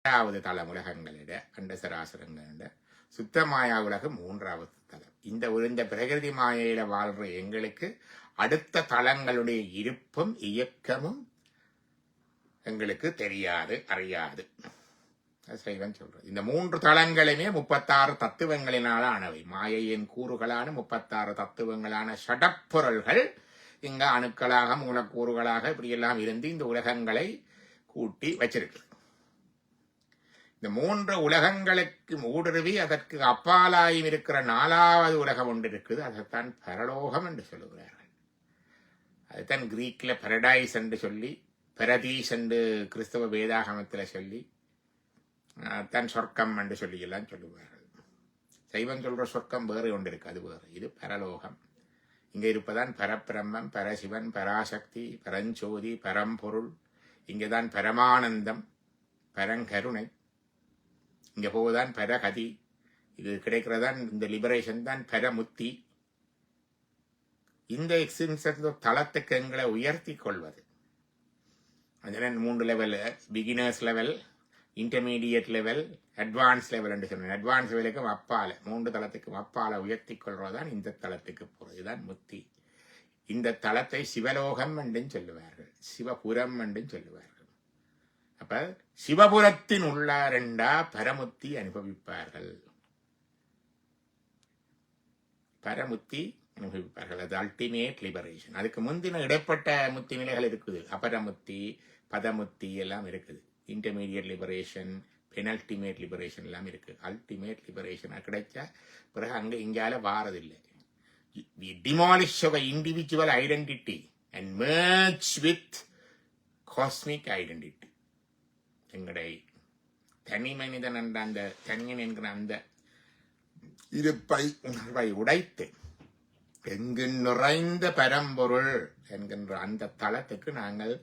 இரண்டாவது தளம் உலகங்களிட அண்டசராசரங்களிட சுத்தமாயா உலகம் மூன்றாவது தளம். இந்த பிரகிருதி மாயையில வாழ்ற எங்களுக்கு அடுத்த தளங்களுடைய இருப்பும் இயக்கமும் எங்களுக்கு தெரியாது, அறியாது. சைவன் சொல்றது இந்த 3 தளங்களுமே 36 தத்துவங்களினால ஆனவை. மாயையின் கூறுகளான 36 தத்துவங்களான ஷடப்பொருள்கள் இங்க அணுக்களாக மூலக்கூறுகளாக இப்படியெல்லாம் இருந்து இந்த உலகங்களை கூட்டி வச்சிருக்கு. இந்த 3 உலகங்களுக்கு ஊடுருவி அதற்கு அப்பாலாயும் இருக்கிற 4வது உலகம் ஒன்று இருக்குது. அதைத்தான் பரலோகம் என்று சொல்லுகிறார்கள். அதுதான் கிரீக்ல பரடைஸ் என்று சொல்லி, பரதீஸ் என்று கிறிஸ்தவ வேதாகமத்தில் சொல்லி, தன் சொர்க்கம் என்று சொல்லி எல்லாம் சொல்லுவார்கள். சைவன் சொல்ற சொர்க்கம் வேறு ஒன்று இருக்கு, அது வேறு. இது பரலோகம். இங்க இருப்பதான் பரபிரம்மம், பரசிவன், பராசக்தி, பரஞ்சோதி, பரம்பொருள். இங்கேதான் பரமானந்தம், பரங்கருணை. இங்க போவதான் பரகதி. இது கிடைக்கிறதான் இந்த லிபரேஷன் தான் பரமுத்தி. இந்த எக்ஸ்பீரியன்ஸ் தளத்துக்கு எங்களை உயர்த்தி கொள்வது. அதனால் 3 level, beginners level, intermediate level, advance level என்று சொன்னேன். அட்வான்ஸ் லெவலுக்கும் அப்பால 3 தளத்துக்கும் அப்பால உயர்த்தி கொள்வதுதான் இந்த தளத்துக்கு போறதுதான் முத்தி. இந்த தளத்தை சிவலோகம் என்றும் சொல்லுவார்கள், சிவபுரம் என்றும் சொல்லுவார்கள். அப்ப சிவபுரத்தின் உள்ளாரெண்டா பரமுத்தி அனுபவிப்பார்கள், பரமுத்தி அனுபவிப்பார்கள். அது அல்டிமேட் லிபரேஷன். அதுக்கு முந்தின இடைப்பட்ட முத்தி நிலைகள் இருக்குது. அபரமுத்தி, பதமுத்தி எல்லாம் இருக்குது. இன்டர்மீடியட் லிபரேஷன், பெனல்டிமேட் லிபரேஷன் எல்லாம் இருக்கு. அல்டிமேட் லிபரேஷன் கிடைச்சா பிறகு அங்க இங்கால வாரதில்லை. We demolish our individual identity and merge with cosmic identity. எங்களுடைய தனி மனிதன் என்ற அந்த தனியன் என்கிற அந்த இருப்பை உணர்வை உடைத்து எங்கு நிறைந்த பரம்பொருள் என்கின்ற அந்த தளத்துக்கு நாங்கள்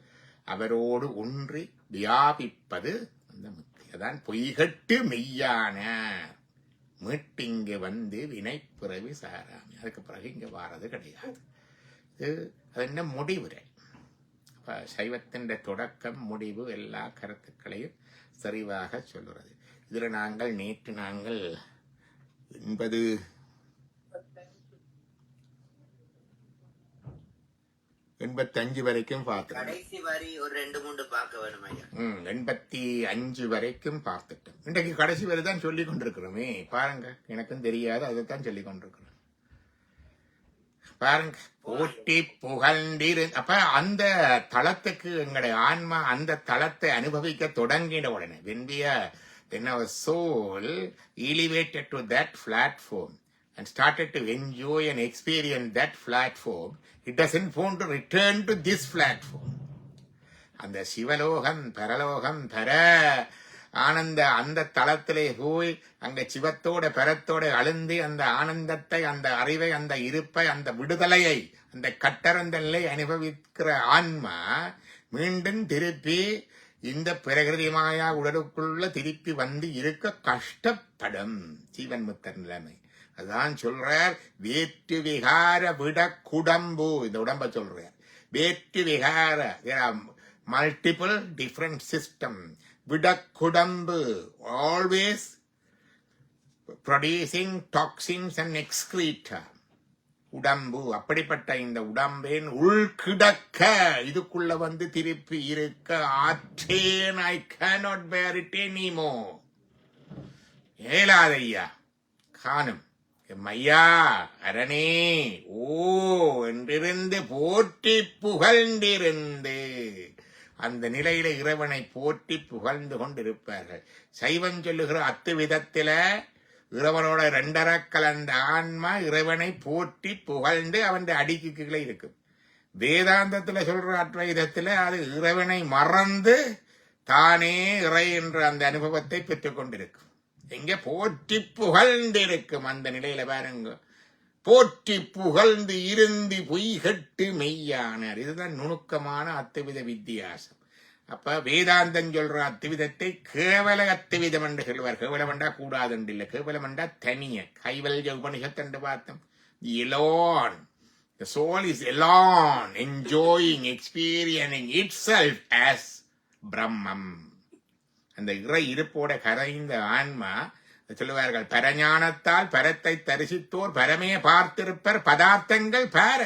அவரோடு ஒன்றி வியாபிப்பது அந்த முத்தி. அதான் பொய்கட்டு மெய்யான மீட்டிங்கு வந்து வினைப்புறவி சாராமி. அதுக்கு பிறகு இங்க வாரது கிடையாது. அது என்ன முடிவுரை. சைவத்தின் தொடக்கம் முடிவு எல்லா கருத்துக்களையும் சரிவாக சொல்லுறது. இதுல நாங்கள் நேற்று 85 வரைக்கும் பார்த்தோம். 85 வரைக்கும் பார்த்துட்டோம். இன்றைக்கு கடைசி வரை தான் சொல்லி கொண்டிருக்கிறோமே. பாருங்க, எனக்கும் தெரியாது, அதைத்தான் சொல்லி கொண்டிருக்கிறோம். பாருங்க, போட்டி புகழ்ந்திரு. அப்ப அந்த தளத்துக்கு எங்களுடைய ஆன்மா அந்த தளத்தை அனுபவிக்க தொடங்கின உடனே, when our soul elevated to that platform and started to enjoy and experience that platform, it doesn't want to return to this platform. அந்த சிவலோகம், பரலோகம், பர ஆனந்த அந்த தளத்திலே போய் அங்க சிவத்தோட பரத்தோட அழுந்தி அந்த ஆனந்தத்தை, அந்த அறிவை, அந்த இருப்பை, அந்த விடுதலையை, அந்த கட்டறந்தலை அனுபவிக்கிற ஆன்மா மீண்டும் திருப்பி இந்த பிரகிருதி மாயா உடலுக்குள்ள திருப்பி வந்து இருக்க கஷ்டப்படும் ஜீவன் முத்தர் நிலைமை. அதான் சொல்றார், வேற்று விகார விட குடம்பு. இந்த உடம்ப சொல்றார். வேற்று விகார, மல்டிபிள் டிஃபரண்ட் சிஸ்டம். விட குடம்பு, always producing toxins and excreta. உடம்பு அப்படிப்பட்ட இந்த உடம்பின் உள்கிடக்க இதுக்குள்ள வந்து திருப்பி இருக்க ஆற்றேன். ஐ cannot bear it anymore. ஏலாதையா காணும் மையா அரணே ஓ என்றிருந்து போற்றி புகழ்ந்திருந்து அந்த நிலையில இறைவனை போற்றி புகழ்ந்து கொண்டிருப்பார்கள். சைவன் சொல்லுகிற அத்துவிதத்தில இறைவனோட 2 கலந்த ஆன்மா இறைவனை போற்றி புகழ்ந்து அவன் அடிக்கு கீழே இருக்கும். வேதாந்தத்துல சொல்ற அத்வைதத்துல அது இறைவனை மறந்து தானே இறை என்ற அந்த அனுபவத்தை பெற்றுக் கொண்டிருக்கும். எங்க போற்றி புகழ்ந்து இருக்கும் அந்த நிலையில பாருங்க. போற்றி புகழ்ந்து இருந்து பொய்கட்டு மெய்யானார். இதுதான் நுணுக்கமான அத்துவித வித்தியாசம். அப்ப வேதாந்தம் சொல்ற அத்துவிதத்தை கேவல அத்துவிதம் என்று சொல்வார். கேவலம் என்றா கூடாது என்று இல்லை, கேவலம் என்றா தனிய. கைவல்ய உபனிஷத்து என்று பார்த்தோம். Alone. The soul is alone, enjoying, experiencing itself as Brahman. அந்த இறை இருப்போட கரைந்த ஆன்மா சொல்லுவார்கள், பரஞானத்தால் பரத்தை தரிசித்தோர் பரமே பார்த்திருப்பர் பதார்த்தங்கள் பார.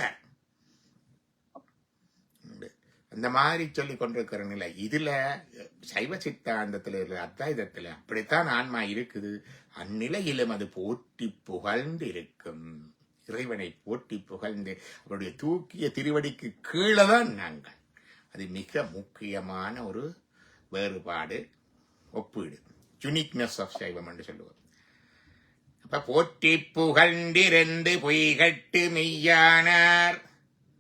அந்த மாதிரி சொல்லிக் கொண்டிருக்கிற நிலை இதுல சைவ சித்தாந்தத்துல அத்வைதத்துல அப்படித்தான் ஆன்மா இருக்குது. அந்நிலையிலும் அது போற்றி புகழ்ந்து இருக்கும். இறைவனை போற்றி புகழ்ந்து அவருடைய தூக்கிய திருவடிக்கு கீழே தான் நாங்கள். அது மிக முக்கியமான ஒரு வேறுபாடு, ஒப்பீடு, யுனிக்னஸ் ஆஃப் சைவம் என்று சொல்லுவோம். அப்ப போற்றி புகழ்ந்திருந்து பொய்கட்டு மெய்யானார்.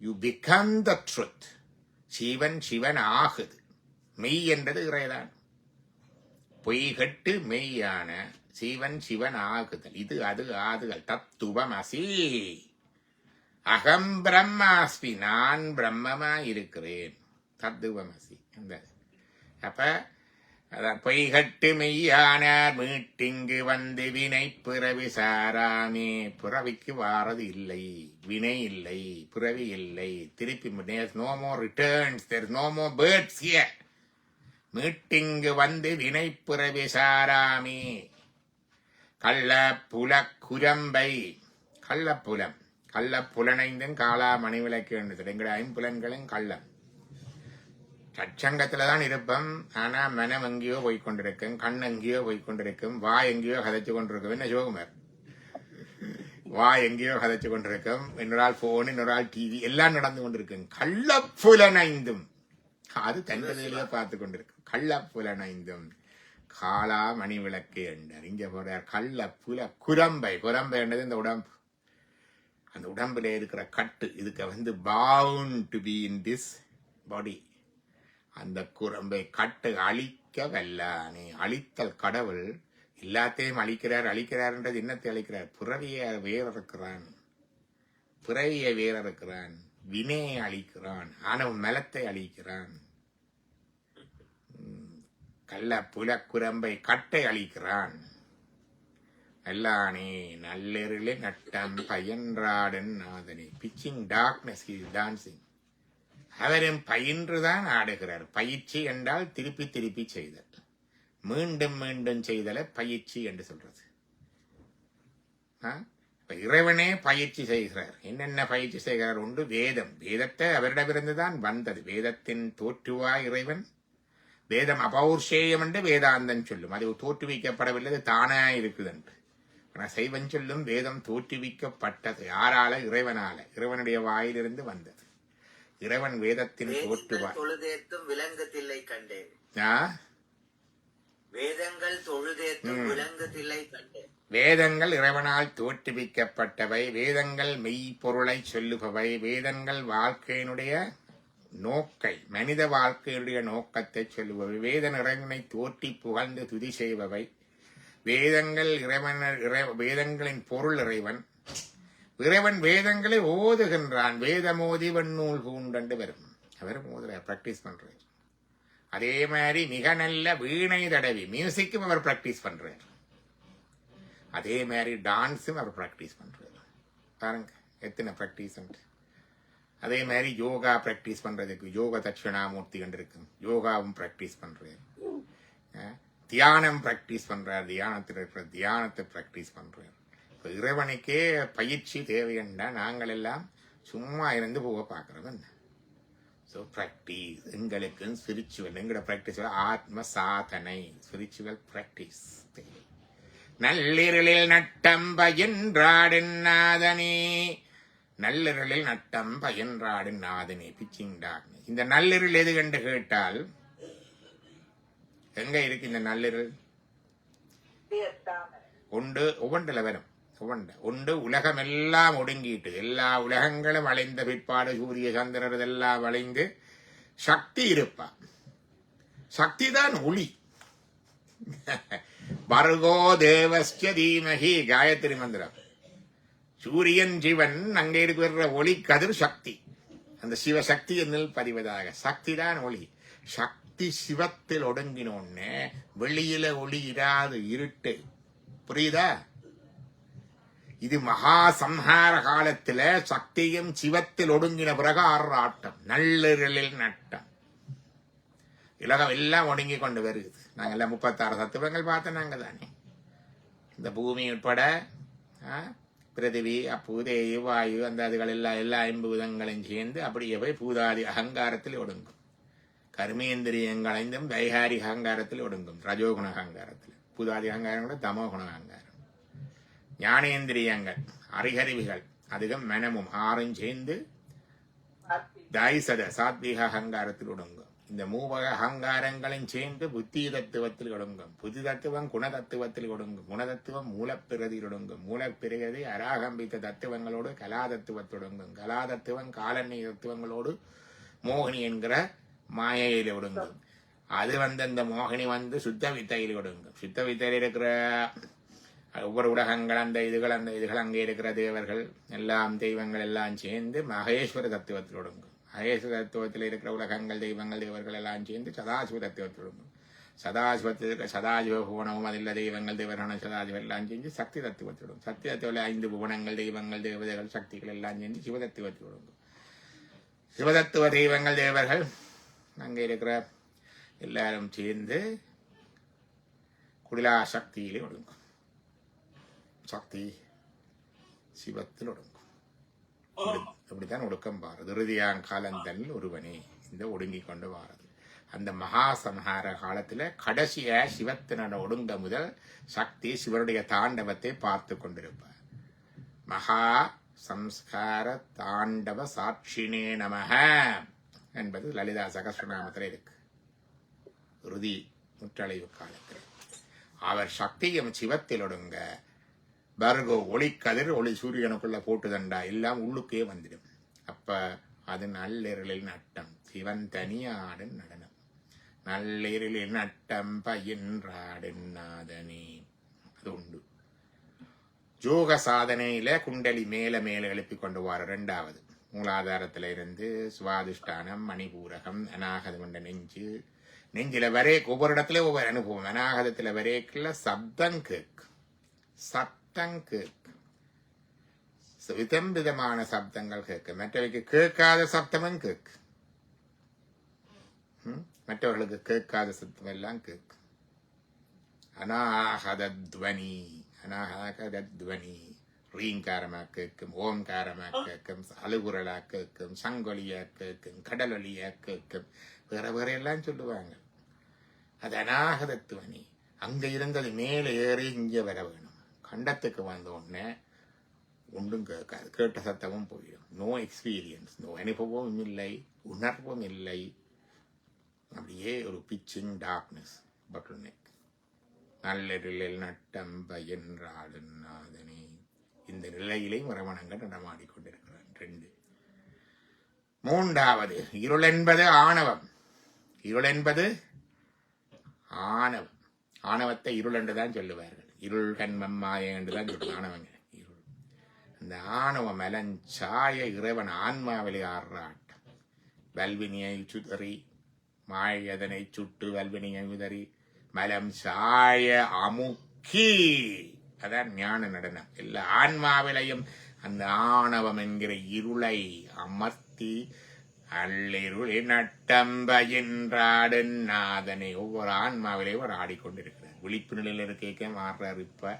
You become the truth. Sivan Sivan ஆகுது. மெய் என்றது இறைதான். பொய்கட்டு மெய்யான சிவன் சிவன் ஆகுதல். இது அது ஆகுதல். தத்துவமசி. அகம் பிரம்மாஸ்மி. நான் பிரம்மமா இருக்கிறேன். தத்துவமசி. அப்ப பொய்கட்டு மெய்யானார் மீட்டிங்கு வந்து வினை பிறவி சாராமே. பிறவிக்கு வாரது இல்லை, வினை இல்லை, பிறவி இல்லை. திருப்பி no more returns, there no more births here. மீட்டிங்கு வந்து வினை பிறவி சாராமே. கள்ள புல குரம்பை. கள்ளப்புலம். கள்ளப்புலனைந்தும் காலா மணி விளக்கு என்று எங்களுடைய ஐம்புலன்களும் கள்ளம். சச்சங்கத்துலதான் இருப்போம். ஆனா மனம் எங்கேயோ போய்கொண்டிருக்கும், கண் எங்கேயோ போய்கொண்டிருக்கும், வா எங்கேயோ கதைச்சு கொண்டிருக்கும். என்ன சிவகுமார், வா எங்கேயோ கதைச்சு கொண்டிருக்கும். இன்னொரு போன், இன்னொரு டிவி, எல்லாம் நடந்து கொண்டிருக்கும். கள்ளப்புலனைந்தும் அது தண்டதிலேயே பார்த்து கொண்டிருக்கும். கள்ளப்புலனைந்தும் காலா மணி விளக்கு என்றார். இங்க போறார் கள்ளப்புல குரம்பை. குரம்பை என்றது இந்த உடம்பு. அந்த உடம்புல இருக்கிற கட்டு. இதுக்கு bound to be in this body. அந்த குரம்பை கட்டு அழிக்க வல்லானே. அழித்தல் கடவுள் எல்லாத்தையும் அழிக்கிறார். அழிக்கிறார்ன்றது என்னத்தை அழிக்கிறார்? பிறவியை வேற இருக்கிறான். பிறவியை வேற இருக்கிறான். வினையை அழிக்கிறான். ஆனவ மலத்தை அழிக்கிறான். கள்ள புல குரம்பை கட்டை அழிக்கிறான். அல்லானே நல்லெருளே நட்டம் பயின்றாடன் நாதனே. Pitching darkness is dancing. அவரும் பயின்றுதான் ஆடுகிறார். பயிற்சி என்றால் திருப்பி திருப்பி செய்தல், மீண்டும் மீண்டும் செய்தல பயிற்சி என்று சொல்றது. இறைவனே பயிற்சி செய்கிறார். என்னென்ன பயிற்சி செய்கிறார்? ஒன்று வேதம். வேதத்தை அவரிடமிருந்துதான் வந்தது. வேதத்தின் தோற்றுவாய் இறைவன். வேதம் அபௌர்ஷேயம் என்று வேதாந்தம் சொல்லும். அது தோற்றுவிக்கப்படவில்லை, அது தானா இருக்குது என்று. ஆனா சைவன் சொல்லும் வேதம் தோற்றுவிக்கப்பட்டது. யாரால? இறைவனால. இறைவனுடைய வாயிலிருந்து வந்தது. இறைவன் வேதத்தின் தோற்றுவாய். தொழுதேத்தும் விலங்குதில்லை கண்டேன். வேதங்கள் தொழுதேத்தும் விலங்குதில்லை கண்டேன். வேதங்கள் இறைவனால் தோற்றுவிக்கப்பட்டவை. வேதங்கள் மெய்ப்பொருளை சொல்லுபவை. வேதங்கள் வாழ்க்கையினுடைய நோக்கை, மனித வாழ்க்கையுடைய நோக்கத்தை சொல்லுபவை. வேதன் இறைவனை தோற்றி புகழ்ந்து துதி செய்பவை. வேதங்கள் வேதங்களின் பொருள் இறைவன். இறைவன் வேதங்களை ஓதுகின்றான். வேதமோதி வன்னூல் பூண்டண்டு வரும். அவர் மோதுறார், பிராக்டிஸ் பண்றார். அதே மாதிரி மிக நல்ல வீணை தடவி மியூசிக்கும் அவர் பிராக்டிஸ் பண்றார். அதே மாதிரி டான்ஸும் அவர் பிராக்டிஸ் பண்றார். பாருங்க எத்தனை பிராக்டிஸ். அதே மாதிரி யோகா பிராக்டிஸ் பண்றதுக்கு யோக தட்சிணாமூர்த்தி கண்டு இருக்கும். யோகாவும் பிராக்டிஸ் பண்றார். தியானம் பிராக்டிஸ் பண்றார். தியானத்தில் இருக்கிற தியானத்தை பிராக்டிஸ் பண்றார். இறைவனுக்கே பயிற்சி தேவையண்டா நாங்கள் எல்லாம் சும்மா இருந்து போக பார்க்கறோம். ஸோ பிராக்டிஸ் எங்களுக்கு ஸ்பிரிச்சுவல். எங்களோட பிராக்டிஸ் ஆத்ம சாதனை, ஸ்பிரிச்சுவல் பிராக்டிஸ். நள்ளிரலில் நட்டம் பயின்றாடின் நாதனே. நள்ளிரலில் நட்டம் பயின்றாடின் நாதனே. Pitching darkness. இந்த நள்ளிரல் எது கண்டு கேட்டால் எங்க இருக்கு இந்த நள்ளிரல்? ஒவ்வொன்றுல வரும். ஒன்று உலகம் எல்லாம் ஒடுங்கிட்டு, எல்லா உலகங்களும் அலைந்த பிற்பாடு சூரிய சந்திரர் எல்லாம் அலைந்து சக்தி இருப்பா. சக்தி தான் ஒளி. பர்கோ தேவஸ்ய தீமஹி காயத்ரி மந்திரம். சூரியன் சிவன், அங்கே இருக்கிற ஒளி கதிர் சக்தி. அந்த சிவசக்தி என்னில் பதிவதாக. சக்தி தான் ஒளி. சக்தி சிவத்தில் ஒடுங்கினோன்னு வெளியில ஒளி இராது, இருட்டு. புரியுதா? இது மகா சம்ஹார காலத்துல சக்தியும் சிவத்தில் ஒடுங்கின பிறகு ஆடுற ஆட்டம். நள்ளிரலில் நட்டம். உலகம் எல்லாம் ஒடுங்கி கொண்டு வருது. நாங்கள் எல்லாம் 36 தத்துவங்கள் பார்த்த நாங்கள் தானே. இந்த பூமி உட்பட பிருத்திவி, அப்பு, தேயு, வாயு, அந்த அதுகள் எல்லா 50 சேர்ந்து அப்படியே போய் பூதாதி அகங்காரத்தில் ஒடுங்கும். கர்மேந்திரியங்கள் 5 வைகாரிக அகங்காரத்தில் ஒடுங்கும். ரஜோகுண அகங்காரத்தில். பூதாதி அகங்காரம் கூட தமோகுண அகங்காரம். ஞானேந்திரியங்கள் அறிகருவிகள் அதிகம் மனமும் 6 சேர்ந்து தாய்சத சாத்வீக அகங்காரத்தில் ஒடுங்கும். இந்த மூவக அகங்காரங்களையும் சேர்ந்து புத்தி தத்துவத்தில் ஒடுங்கும். புத்தி தத்துவம் குணதத்துவத்தில் ஒடுங்கும். குணதத்துவம் மூலப்பிரதியில் ஒடுங்கும். மூலப்பிரதி அராகம்பித்த தத்துவங்களோடு கலாதத்துவத்தொடுங்கும். கலாதத்துவம் காலனி தத்துவங்களோடு மோகினி என்கிற மாயையில் ஒடுங்கும். அது அந்த மோகினி சுத்த வித்தையில் ஒடுங்கும். சுத்த வித்தையில் இருக்கிற ஒவ்வொரு உலகங்கள் அந்த இதுகள் அங்கே இருக்கிற தேவர்கள் எல்லாம் தெய்வங்கள் எல்லாம் சேர்ந்து மகேஸ்வர தத்துவத்தில் ஒடுங்கும். மகேஸ்வர தத்துவத்தில் இருக்கிற உலகங்கள் தெய்வங்கள் தேவர்கள் எல்லாம் சேர்ந்து சதாசிவ தத்துவத்தில் ஒடுங்கும். சதாசிவத்தில் இருக்கிற சதாசிவ புவனமும் அதில் தெய்வங்கள் தேவரான சதாசிவம் எல்லாம் சேர்ந்து சக்தி தத்துவத்தில் ஒடுங்கும். சக்தி தத்துவத்தில் 5 புவனங்கள் தெய்வங்கள் தேவதைகள் சக்திகள் எல்லாம் சேர்ந்து சிவதத்துவத்தில் ஒடுங்கும். சிவதத்துவ தெய்வங்கள் தேவர்கள் அங்கே இருக்கிற எல்லாரும் சேர்ந்து குடிலா சக்தியிலே ஒடுங்கும். சக்தி சிவத்தில் ஒடுங்கும். இப்படித்தான் ஒடுக்கம் பாருது. இறுதியாங்காலந்தனில் ஒருவனே இந்த ஒடுங்கி கொண்டு வாரது. அந்த மகா சம்ஹார காலத்துல கடைசியா சிவத்தினோட ஒடுங்க முதல் சக்தி சிவனுடைய தாண்டவத்தை பார்த்து கொண்டிருப்பார். மகா சம்ஸ்கார தாண்டவ சாட்சினே நமக என்பது லலிதா சகஸ்ரநாமத்தில் இருக்கு. இறுதி முற்றளைவு காலத்தில் அவர் சக்தியும் சிவத்தில் ஒடுங்க பர்கோ ஒளிக்கதிர் ஒளி சூரியனுக்குள்ள போட்டுதண்டா எல்லாம் உள்ளுக்கே வந்துடும். அப்ப அது நள்ளிரலில் நட்டம் சிவன் தனியாடும் நடனம். நள்ளிரலில் நட்டம் பயின்றாடும் நாதனே அது உண்டு. யோக சாதனையில குண்டலி மேல எழுப்பி கொண்டு வர 2வது மூலாதாரத்தில இருந்து சுவாதிஷ்டானம், மணிபூரகம், அநாகதம் என்ற நெஞ்சில வரை ஒவ்வொரு இடத்துல ஒவ்வொரு அனுபவம். அநாகதத்துல வரைக்குள்ள சப்தம் கேட்கு. விதமான சப்தங்கள் கேட்கு. மற்றவைக்கு கேட்காத சப்தமும் கேட்கு. மற்றவர்களுக்கு கேட்காத சப்தம் எல்லாம் கேட்கு. அநாகதத்வனி ரீங்காரமா கேட்கும், ஓம்காரமா கேட்கும், அழுகுரலா கேட்கும், சங்கொலியா கேட்கும், கடலொலியா கேட்கும், வேற எல்லாம் சொல்லுவாங்க. அது அநாகதத்துவனி. அங்க இருந்தது மேலே ஏறி இங்க வர வேணும். கண்டத்துக்கு வந்த உடனே ஒன்றும் கேட்காது. கேட்ட சத்தமும் போயிடும். நோ எக்ஸ்பீரியன்ஸ், நோ அனுபவமும் இல்லை, உணர்வும் இல்லை. அப்படியே ஒரு பிச்சிங் டார்க்னஸ். பட்னெக் நல்லிரலில் நட்டம் பயின்றாடும் நாதனே. இந்த நிலையிலேயும் ரமணங்கள் நடமாடிக்கொண்டிருக்கிறான். 2. 3வது இருள் என்பது ஆணவம். இருள் என்பது ஆணவம். ஆணவத்தை இருள் என்றுதான் சொல்லுவார்கள். இருள் கண்மம் மாய என்றுதான் சொல்லுவாங்க ஆணவங்க. இருள் அந்த ஆணவ மலஞ்சாய இறைவன் ஆன்மாவிலே ஆறாட்டம். வல்வினியை சுதறி மாயதனை சுட்டு வல்வினியை உதறி மலம் சாய அமுக்கி. அதான் ஞான நடனம். எல்லா ஆன்மாவிலையும் அந்த ஆணவம் என்கிற இருளை அமர்த்தி அல்லிருளி நட்டம்பயின்றாடு நாதனை ஒவ்வொரு ஆன்மாவிலையும் அவர் ஆடிக்கொண்டிருக்கிறார். விழிப்பு நிலையில் இருக்க மாறுறார். இப்ப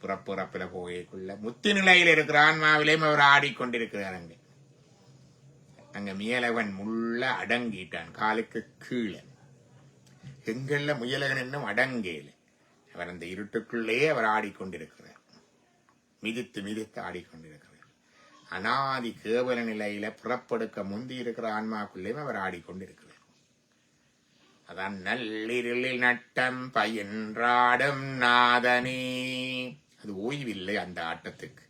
புறப்புறப்பில போகக்குள்ள முத்தி நிலையில் இருக்கிற ஆன்மாவிலையும் அவர் ஆடிக்கொண்டிருக்கிறார். அங்க முயலவன் முள்ள அடங்கிட்டான். காலுக்கு கீழே எங்கள்ல முயலகன் இன்னும் அடங்கேல. அவர் அந்த இருட்டுக்குள்ளே அவர் ஆடிக்கொண்டிருக்கிறார். மிதித்து ஆடிக்கொண்டிருக்கிறார். அனாதி கேவல நிலையில புறப்படுக்க முந்தி இருக்கிற ஆன்மாக்குள்ளேயும் அவர் ஆடிக்கொண்டிருக்கிறார். அதான் நள்ளிருளில் நட்டம் பயின்றாடும் நாதனே. அது ஓய்வில்லை அந்த ஆட்டத்துக்கு.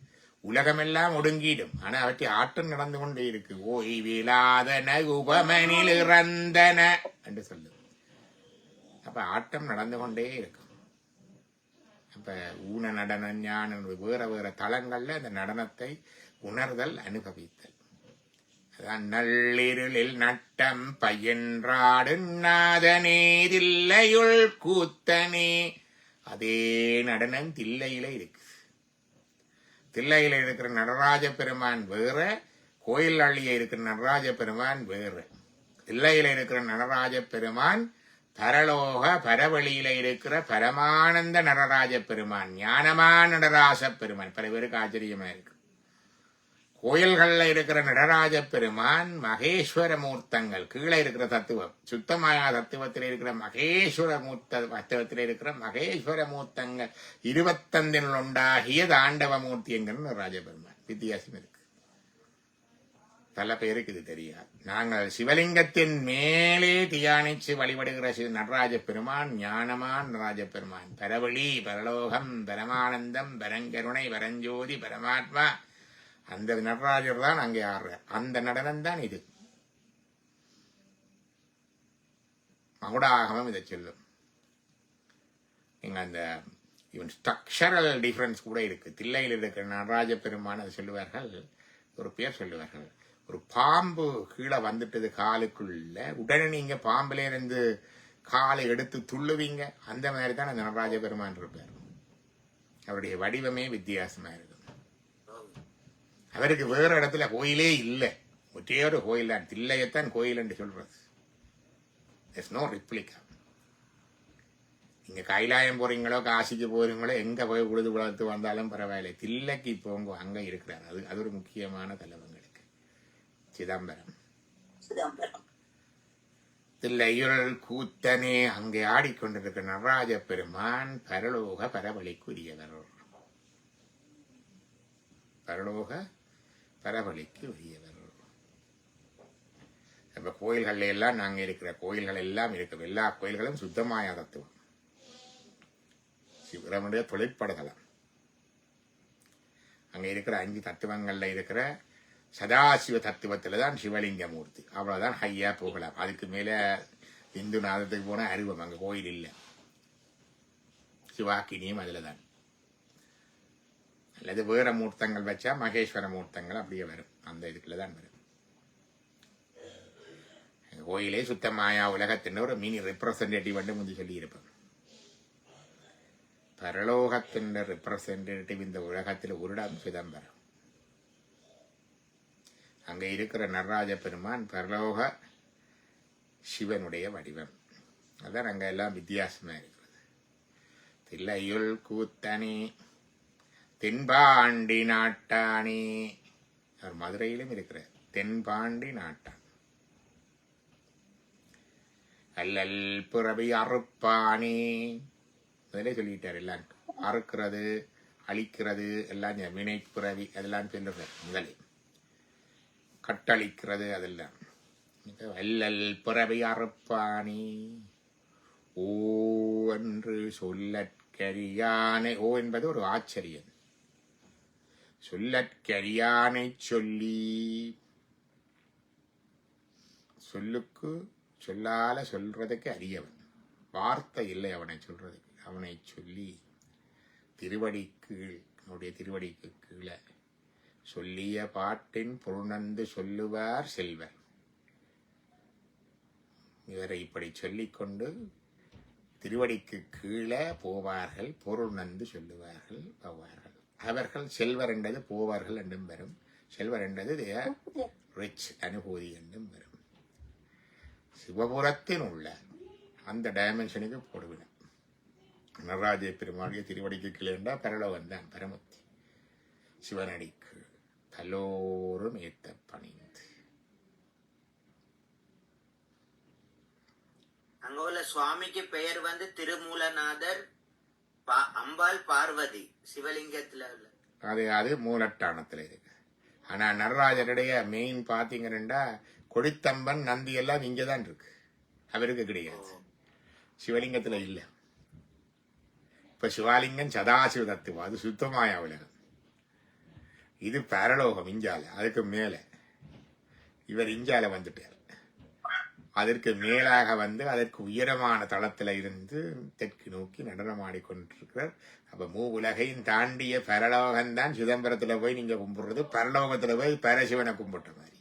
உலகமெல்லாம் ஒடுங்கிடும். ஆனா அவற்றை ஆட்டம் நடந்து கொண்டே இருக்கு. ஓய்விலாதன உபமனில் இறந்தன என்று சொல்லு. அப்ப ஆட்டம் நடந்து கொண்டே இருக்கும். அப்ப ஊன நடன ஞான வேற தளங்கள்ல அந்த நடனத்தை உணர்தல், அனுபவித்தல். அதான் நள்ளிருளில் நட்டம் பயின்றாடு நாதனே தில்லையுள் கூத்தனே. அதே நடனம் தில்லையில இருக்கு. தில்லையில இருக்கிற நடராஜ பெருமான் வேற, கோயில் அள்ளிய இருக்கிற நடராஜ பெருமான் வேற. தில்லையில இருக்கிற நடராஜ பெருமான் பரலோக பரவழியில இருக்கிற பரமானந்த நடராஜ பெருமான், ஞானமான நடராச பெருமான். பல பேருக்கு ஆச்சரியமா இருக்கு. கோயில்கள்ல இருக்கிற நடராஜ பெருமான் மகேஸ்வர மூர்த்தங்கள், கீழே இருக்கிற தத்துவம், சுத்தமாயா தத்துவத்தில் இருக்கிற மகேஸ்வர மூர்த்த தத்துவத்தில் இருக்கிற மகேஸ்வர மூர்த்தங்கள் 25 உண்டாகிய தாண்டவ மூர்த்தி என்கிற நடராஜ பெருமான். வித்தியாசம் இருக்கு. பல பேருக்கு இது தெரியாது. நாங்கள் சிவலிங்கத்தின் மேலே தியானிச்சு வழிபடுகிற நடராஜ பெருமான் ஞானமான் நடராஜ பெருமான், பரவழி, பரலோகம், பரமானந்தம், பரங்கருணை, பரஞ்சோதி, பரமாத்மா. அந்த நடராஜர் தான் அங்கே ஆடுறார். அந்த நடனம் தான் இது. மகுடாகமம் இதை சொல்லும். நீங்க அந்த இவன் ஸ்ட்ரக்சரல் டிஃபரன்ஸ் கூட இருக்கு. தில்லையில் இருக்கிற நடராஜ பெருமான் அதை சொல்லுவார்கள், ஒரு பேர் சொல்லுவார்கள். ஒரு பாம்பு கீழே வந்துட்டது காலுக்குள்ள, உடனே நீங்க பாம்புல இருந்து காலை எடுத்து துள்ளுவீங்க. அந்த மாதிரி தான் அந்த நடராஜ பெருமான் இருப்பார். அவருடைய வடிவமே வித்தியாசமா இருக்கும். அவருக்கு வேற இடத்துல கோயிலே இல்லை, ஒரே ஒரு கோயில் தான். தில்லையத்தான் கோயில் என்று சொல்றது. No replica. நீங்க கைலாயம் போறீங்களோ காசிக்கு போறீங்களோ எங்க போய் உழுது வளர்த்து வந்தாலும் பரவாயில்லை, தில்லைக்கு போங்க, அங்க இருக்கிறார். அது ஒரு முக்கியமான தலைவங்களுக்கு. சிதம்பரம் தில்லையுள் கூத்தனே அங்கே ஆடிக்கொண்டிருக்கிற நடராஜ பெருமான் பரலோக பரவழிக்குரியவர். பரலோக பரவழிக்கு உரியவர். இப்ப கோயில்கள் எல்லாம் நாங்க இருக்கிற கோயில்கள் எல்லாம் இருக்கு. எல்லா கோயில்களும் சுத்தமாய தத்துவம், சிவனுடைய தொழிற்படுத்தலாம். அங்க இருக்கிற 5 தத்துவங்கள்ல இருக்கிற சதாசிவ தத்துவத்துல தான் சிவலிங்க மூர்த்தி. அவ்வளவுதான் ஹையா போகலாம். அதுக்கு மேல இந்து நாதத்துக்கு போன அருவம் அங்க கோயில் இல்லை. சிவாக்கினியும் அதுலதான். அல்லது வேற மூர்த்தங்கள் வச்சா மகேஸ்வர மூர்த்தங்கள் அப்படியே வரும். அந்த இதுக்குள்ளதான் வரும். கோயிலே சுத்தமாயா உலகத்தின் ஒரு மினி ரெப்ரசன்டேட்டிவ் வந்து முந்தி சொல்லி இருப்பேன். பரலோகத்தின் ரெப்ரசன்டேட்டிவ் இந்த உலகத்தில் ஒரு இடம் சிதம்பரம். அங்க இருக்கிற நடராஜ பெருமான் பரலோக சிவனுடைய வடிவம். அதான் அங்க எல்லாம் வித்தியாசமா இருக்கிறது. தில்லையுள் கூத்தனே தென்பாண்டி நாட்டானே. அவர் மதுரையிலும் இருக்கிறார். தென்பாண்டி நாட்டான். அல்லல் பிறவி அறுப்பானே. அதிலே சொல்லிட்டார். எல்லாம் அறுக்கிறது, அழிக்கிறது எல்லாம் வினை பிறவி அதெல்லாம் சொல்லுறார். முதலே கட்டளிக்கிறது அதெல்லாம். அல்லல் பிறவி அறுப்பானே ஓ என்று சொல்லற்கரியானை. ஓ என்பது ஒரு ஆச்சரியம். சொல்லற்கரியானை சொல்லி, சொல்லுக்கு சொல்லால சொல்றதுக்கு அரியவன். வார்த்தை இல்லை அவனை சொல்றதுக்கு. அவனை சொல்லி திருவடிக்கு, அவனுடைய திருவடிக்கு கீழே சொல்லிய பாட்டின் பொருணந்து சொல்லுவார் செல்வர். இவரை இப்படி சொல்லிக்கொண்டு திருவடிக்கு கீழே போவார்கள், பொருணந்து சொல்லுவார்கள் போவார்கள். அவர்கள் செல்வர் என்றது போவார்கள் என்றும் வரும். செல்வர் என்றது ரிச் அனுபூதி என்றும் வரும். சிவபுரத்தின் உள்ள அந்த டைமென்ஷனுக்கு போடுவின. நடராஜ பெருமாளுடைய திருவடிக்கு கீழேண்டா பரலோகம் தான், பரமத்தி. சிவனடிக்கு பலோரும் ஏத்த பணிந்து. அங்குள்ள சுவாமிக்கு பெயர் வந்து திருமூலநாதர், அம்பாள் பார்வதி. சிவலிங்கத்துல அது மூலட்டானத்துல இருக்கு. ஆனா நடராஜருடைய மெயின் பாத்தீங்கன்னா கொடித்தம்பன் நந்தி எல்லாம் இங்கதான் இருக்கு. அவருக்கு கிடையாது, சிவலிங்கத்துல இல்ல. இப்ப சிவாலிங்கம் சதாசிவ தத்துவம், அது சுத்தமாய உலகம். இது பரலோகம் இஞ்சால. அதுக்கு மேல இவர் இஞ்சால வந்துட்டார். அதற்கு மேலாக வந்து அதற்கு உயரமான தளத்துல இருந்து தெற்கு நோக்கி நடனமாடிக்கொண்டிருக்கிறார். அப்ப உலகையும் தாண்டிய பரலோகம்தான் சிதம்பரத்துல போய் நீங்க கும்பிடுறது. பரலோகத்துல போய் பரசிவனை கும்பிட்ட மாதிரி.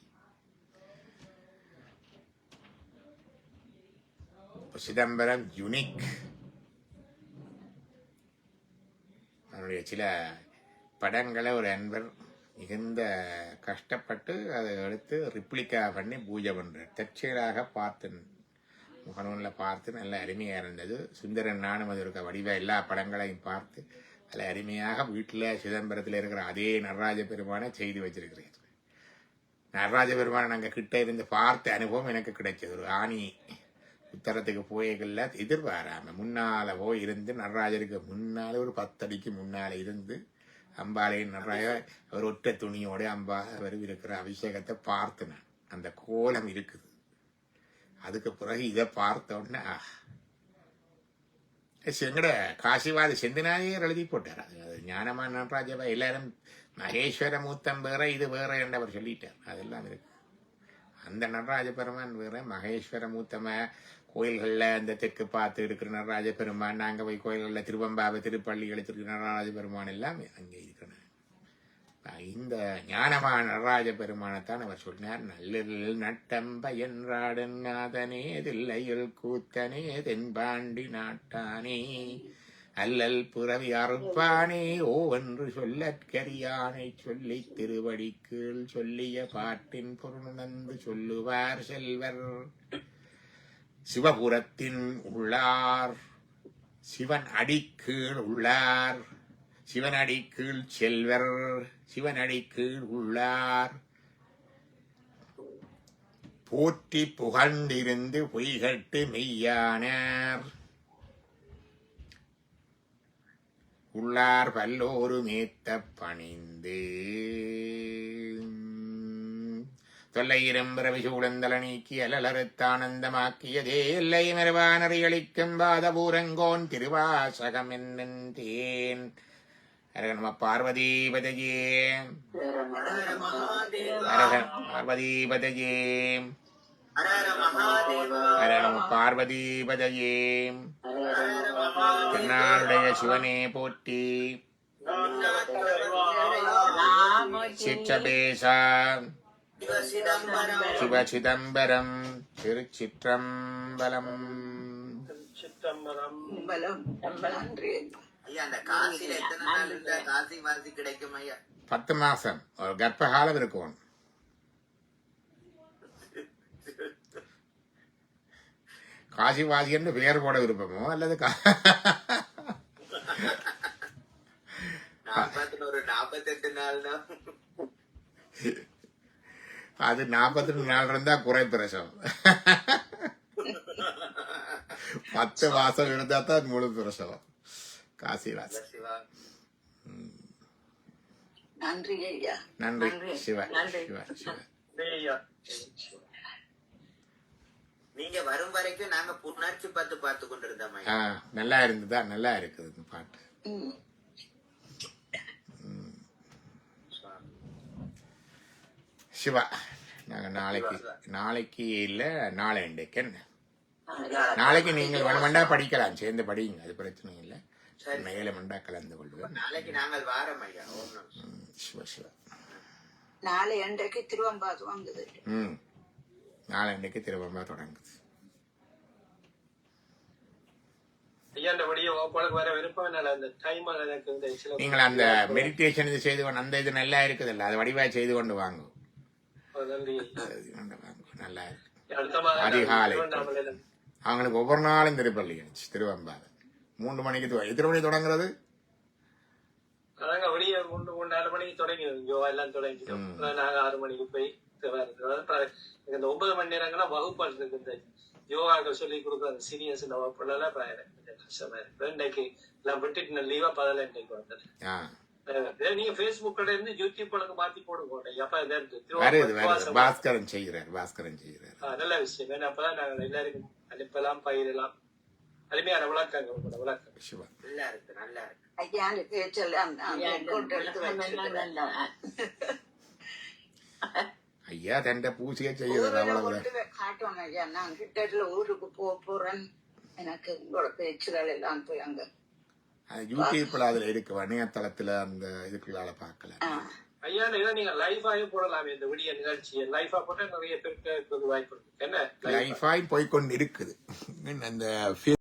சிதம்பரம் யுனிக். அவனுடைய சில படங்களை ஒரு அன்பர் மிகுந்த கஷ்டப்பட்டு அதை எடுத்து ரிப்ளிகா பண்ணி பூஜை பண்ணுறேன். தற்செயலாக பார்த்தேன், முகநூலில் பார்த்து நல்ல அருமையாக இருந்தது. சுந்தரன் நானும் அது இருக்க வடிவ எல்லா படங்களையும் பார்த்து அதில் அருமையாக வீட்டில் சிதம்பரத்தில் இருக்கிற அதே நடராஜ பெருமானை செய்து வச்சிருக்கிறேன். நடராஜ பெருமானை நாங்கள் கிட்ட இருந்து பார்த்த அனுபவம் எனக்கு கிடைச்சது. ஒரு ஆணி உத்தரத்துக்கு போயகல்ல எதிர்பாராம முன்னால போய் இருந்து நடராஜருக்கு முன்னால ஒரு 10 அடிக்கு முன்னால இருந்து அம்பாளையின் நடராஜர் அவர் ஒற்றை துணியோட அம்பா அவர் இருக்கிற அபிஷேகத்தை பார்த்து நான் அந்த கோலம் இருக்குது. அதுக்கு பிறகு இதை பார்த்த உடனே எங்கட காசிவாதி செந்திநாயகர் எழுதி போட்டார். அது ஞானமான நடராஜபா எல்லாரும் மகேஸ்வர மூத்தம் வேற இது வேற என்று அவர் சொல்லிட்டார். அதெல்லாம் இருக்கு. அந்த நடராஜ பெருமான் வேற, மகேஸ்வர மூத்தம கோயில்களில் அந்த தெற்கு பார்த்து இருக்கிற நடராஜ பெருமான், நாங்கள் போய் கோயில்களில் திருவம்பாவை திருப்பள்ளி எழுத்திருக்கிற நடராஜ பெருமான் எல்லாம் அங்கே இருக்கிறார். இந்த ஞானமான நடராஜ பெருமானைத்தான் அவர் சொன்னார். நல்லில் நட்டம்ப என்றாடன் நாதனே தில்லையில் கூத்தனே தென்பாண்டி நாட்டானே அல்லல் புறவி அறுப்பானே ஓ என்று சொல்லற்கரியானை சொல்லி திருவடி கீழ் சொல்லிய பாட்டின் பொருணர்ந்து சொல்லுவார் செல்வர். சிவபுரத்தின் உள்ளார் சிவன் அடிக்கீழ் உள்ளார், சிவன் அடிக்கீழ் செல்வர், சிவன் அடிக்கீழ் உள்ளார் போற்றி புகழ்ந்திருந்து பொய்கட்டு மெய்யானார் உள்ளார் பல்லோரு மேத்த பணிந்து தொல்லையிரம் பிறவி சூழந்தல நீக்கி அலலறுத்தானந்தமாக்கியதே எல்லை மறுவானறியளிக்கும் பாதபூரங்கோன் திருவாசகம் என்னேன். நம பார்வதீபதையே பார்வதீபதையே நம பார்வதீபதையே. தென்னாளுடைய சிவனே போற்றி. சிற்றபேசா சிவ சிதம்பரம் திருச்சிற்றம்பலம். ஐயா அந்த காசில எத்தனை நாள் இந்த காசி வாசி கிடைக்கும் ஐயா? 10 மாசம் ஒரு கர்ப்பகாலம் இருக்கும். காசி வாசி என்று பெயர் போட விருப்பமோ அல்லது 48 நாள் தான். அது 42 நாள் இருந்தா குறை பிரசவம். 10 மாசம் இருந்தா தான் முழு பிரசவம். காசிவாசி. நன்றி ஐயா. நன்றி சிவா. சிவா சிவா. நீங்க வரும் வரைக்கும் நாங்க புணர்ச்சி பார்த்து கொண்டிருந்தோம். நல்லா இருந்ததா? நல்லா இருக்குது இந்த பாட்டு. சிவா நாங்க நாளைக்கு இல்ல நாளைக்கு என்ன நாளைக்கு நீங்கள் மண்டா படிக்கலாம், சேர்ந்து படிங்க, அது பிரச்சனை இல்லை. மேல மண்டா கலந்து கொள்வேன். நாளைக்கு நாங்கள் வாரம் ஐயா. சிவா சிவா. நாளை அன்றைக்கு திருவம்பா தொடங்குது. நாளைக்கு திருவம்பா தொடங்குது. நீங்கள் அந்த மெடிடேஷன் இது செய்து கொண்டு அந்த இது நல்லா இருக்குது இல்ல, அது வடிவா செய்து கொண்டு வாங்க. நல்லா இருக்கு. அதிகாலை அவங்களுக்கு ஒவ்வொரு நாளும் திருப்பள்ளி திருவம்பாவை 3 மணிக்கு எத்தனை மணி தொடங்குறது? 4 மணிக்கு தொடங்கி எல்லாம் தொடங்கிட்டோம். நாங்க 6 மணிக்கு போய் 9 மணி நேரங்களா வகுப்பால் இருக்கு. இந்த யோகாக்கள் சொல்லி கொடுக்குற சீனியர்ஸ் வகுப்புலாம் கஷ்டமா இருக்கு. இன்னைக்கு எல்லாம் விட்டுட்டு லீவா 15 வந்தது. நீங்க பேஸ்புக் இருந்து யூடியூப் மாத்தி போடுங்க. பாஸ்கரன் செய்கிறார். நல்ல விஷயம். அப்பதான் நாங்க எல்லாருக்கும் அனுப்பலாம், பயிரலாம். அருமையான விளக்கங்கள். நல்லா இருக்கு, நல்லா இருக்கு. ஐயா பேச்செல்லாம் ஐயா தண்ட பூசிய செய்யறது காட்டுவாங்க. ஐயா நான் கிட்டத்துல ஊருக்கு போறேன், எனக்கு உங்களோட பேச்சுகள் எல்லாம் போய் அங்க யூடியூப்ல அதுல இருக்கு, வணிகத்தளத்துல அந்த இதுக்குள்ளால பாக்கலாம். ஐயா இதை நீங்க லைஃபாவே போடலாமே. இந்த விடிய நிகழ்ச்சியை லைஃபா போட்டா நிறைய பேருக்கு வாய்ப்பு இருக்கு. என்ன லைஃபாய் போய்கொண்டு இருக்குது அந்த